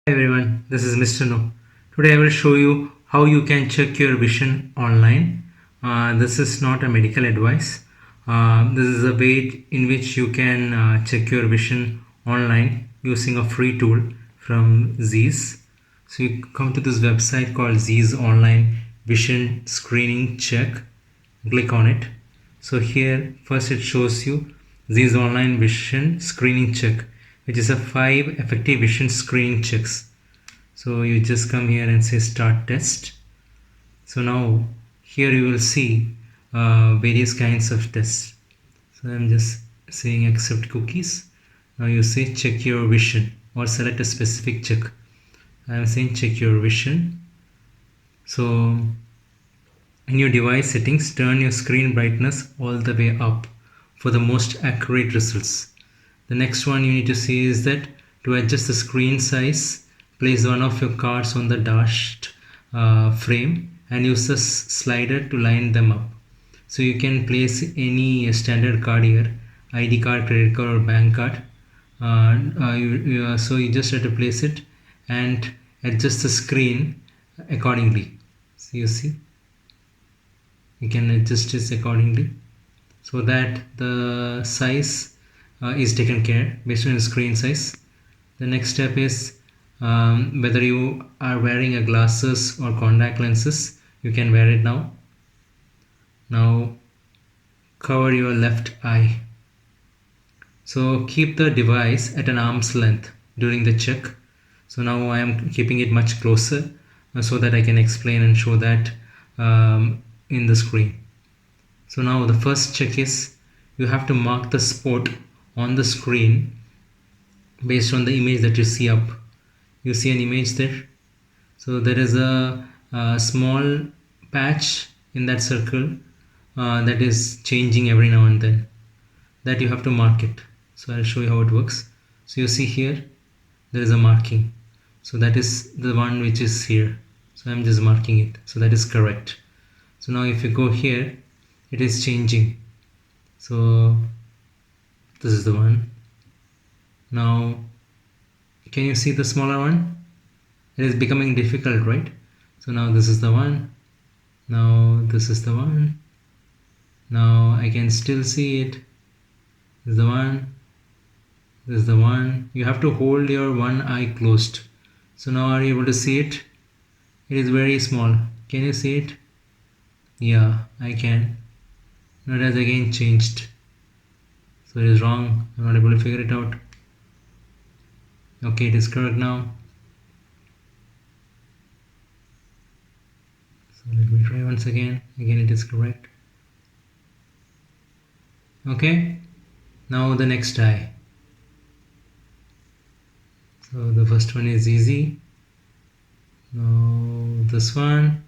Hi everyone, this is Mr. No. Today I will show you how you can check your vision online. This is not a medical advice. This is a way in which you can check your vision online using a free tool from ZEISS. So you come to this website called ZEISS Online Vision Screening Check. Click on it. So here first it shows you ZEISS Online Vision Screening Check, which is a 5 effective vision screening checks. So you just come here and say start test. So now here you will see various kinds of tests. So I'm just saying accept cookies. Now you say check your vision or select a specific check. I'm saying check your vision. So in your device settings, turn your screen brightness all the way up for the most accurate results. The next one you need to see is that to adjust the screen size, place one of your cards on the dashed frame and use the slider to line them up. So you can place any standard card here, ID card, credit card or bank card. So you just have to place it and adjust the screen accordingly. So you see, you can adjust this accordingly so that the size is taken care based on the screen size. The next step is whether you are wearing a glasses or contact lenses, you can wear it now. Now cover your left eye. So keep the device at an arm's length during the check. So now I am keeping it much closer so that I can explain and show that in the screen. So now the first check is you have to mark the spot on the screen based on the image that you see up. You see an image there. So there is a small patch in that circle that is changing every now and then. That you have to mark it. So I'll show you how it works. So you see here there is a marking. So that is the one which is here. So I'm just marking it. So that is correct. So now if you go here, it is changing. So this is the one. Now can you see the smaller one? It is becoming difficult, right? So now this is the one. Now this is the one. Now I can still see it. This is the one. This is the one. You have to hold your one eye closed. So now are you able to see it? It is very small. Can you see it? Yeah, I can. Now it has again changed. So it is wrong. I'm not able to figure it out. Okay, it is correct now. So let me try once again. Again it is correct. Okay, now the next eye. So the first one is easy. Now this one.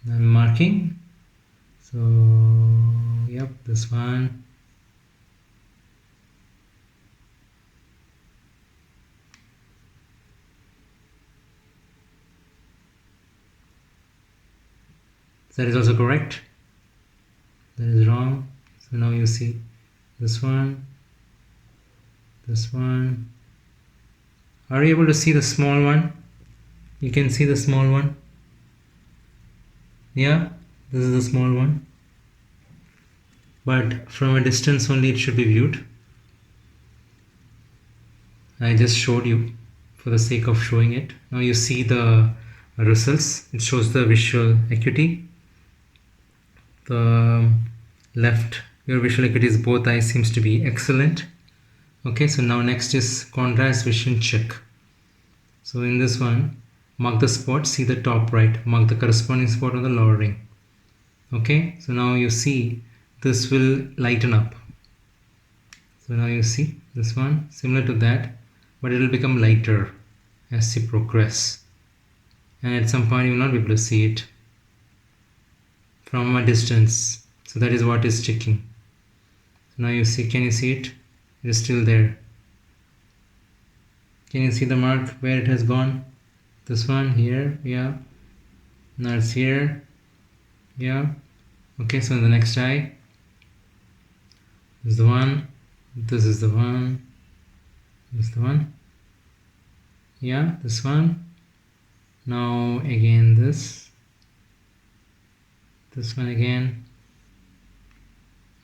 I'm marking. So yep, this one. That is also correct. That is wrong. So now you see this one, this one. Are you able to see the small one? You can see the small one. Yeah, this is the small one. But from a distance only it should be viewed. I just showed you for the sake of showing it. Now you see the results. It shows the visual acuity. The left, your visual acuity is both eyes seems to be excellent. Okay, so now next is contrast vision check. So in this one, mark the spot, see the top right, mark the corresponding spot on the lower ring. Okay, so now you see this will lighten up. So now you see this one similar to that, but it will become lighter as you progress, and at some point you will not be able to see it from a distance. So that is what is checking. So now you see, can you see it? It is still there. Can you see the mark where it has gone? This one here, yeah. Now it's here, yeah. Okay, so in the next eye, this is the one. This is the one. This is the one. Yeah, this one. Now again this one again.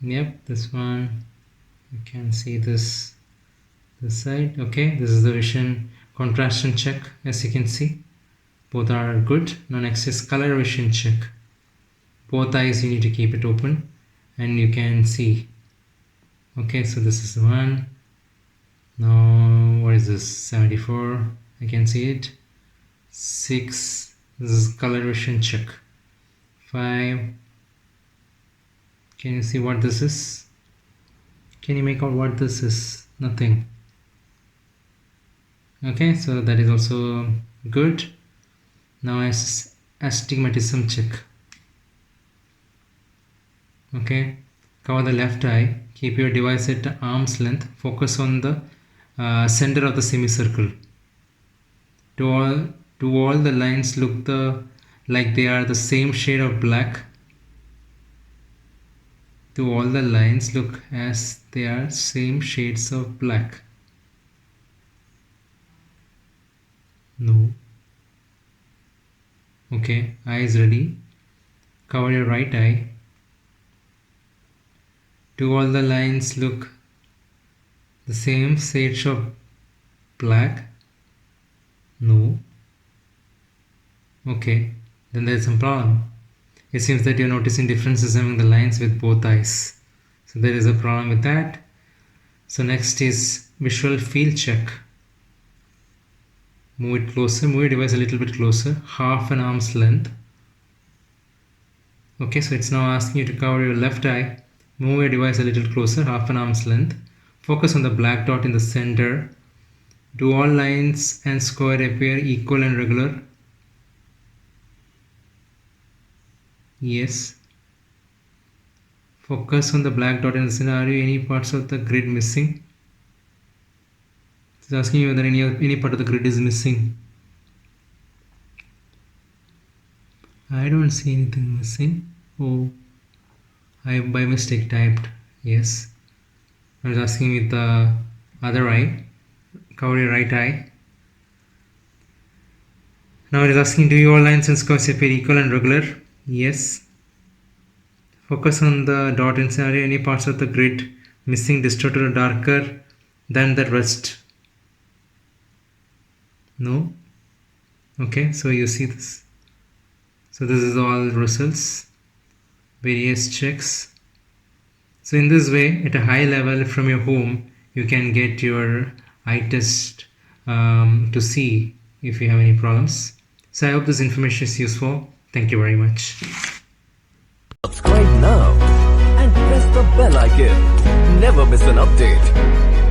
Yep, this one. You can see this side. Okay, this is the vision contrast check. As you can see, both are good. Now next is color vision check. Both eyes you need to keep it open and you can see. Okay, so this is the one. Now what is this? 74. I can see it. 6. This is color vision check. 5. Can you see what this is? Can you make out what this is? Nothing. Okay, so that is also good. Now as astigmatism check. Okay, cover the left eye. Keep your device at arm's length. Focus on the center of the semicircle. Do all the lines look like they are the same shade of black? Do all the lines look as they are same shades of black? No. Okay, eye is ready. Cover your right eye. Do all the lines look the same shades of black? No. Okay, then there is some problem. It seems that you're noticing differences among the lines with both eyes. So there is a problem with that. So next is visual field check. Move it closer, move your device a little bit closer, half an arm's length. Okay, so it's now asking you to cover your left eye. Move your device a little closer, half an arm's length. Focus on the black dot in the center. Do all lines and square appear equal and regular? Yes. Focus on the black dot in the center. Are any parts of the grid missing? It's asking you whether any part of the grid is missing. I don't see anything missing. Oh, I by mistake typed yes. I was asking with the other eye. Cover your right eye. Now it is asking, do your lines and squares appear equal and regular? Yes. Focus on the dot in center. Any parts of the grid missing, distorted or darker than the rest? No. Okay, so you see this. So this is all results, various checks. So in this way, at a high level from your home, you can get your eye test to see if you have any problems. So I hope this information is useful. Thank you very much. Subscribe now and press the bell icon. Never miss an update.